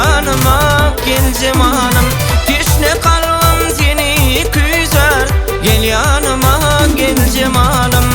yanıma gel cemanım. Teşne kalbim seni küzer, gel yanıma gel cemanım.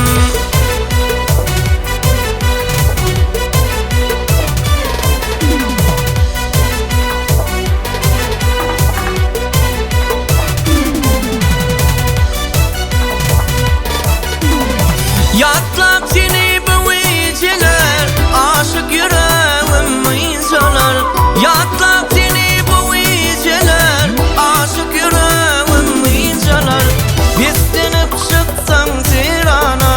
Yatlap seni bu geceler, aşık yüreğim insalar. Yatlap seni bu geceler, aşık yüreğim insalar. Beslenip çıksan zirana,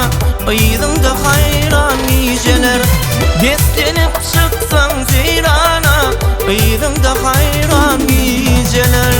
aydındı hayran geceler. Beslenip çıksan zirana, aydındı hayran geceler.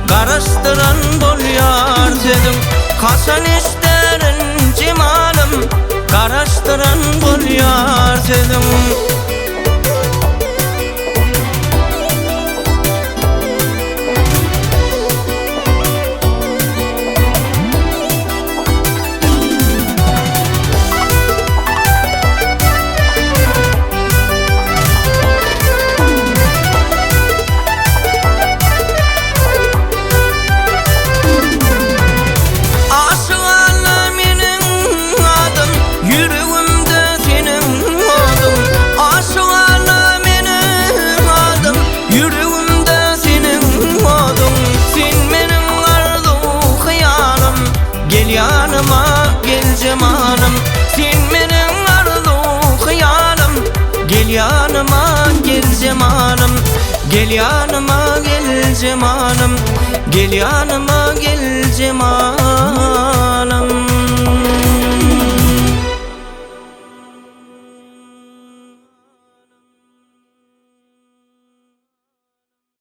Karıştıran bolyar dedim, kaçan isterin cemalım. Karıştıran bolyar dedim. Yanıma gel cemanım, sen benim arzu hıyalim. Gel yanıma gel cemanım, gel yanıma gel cemanım. Gel yanıma gel cemanım.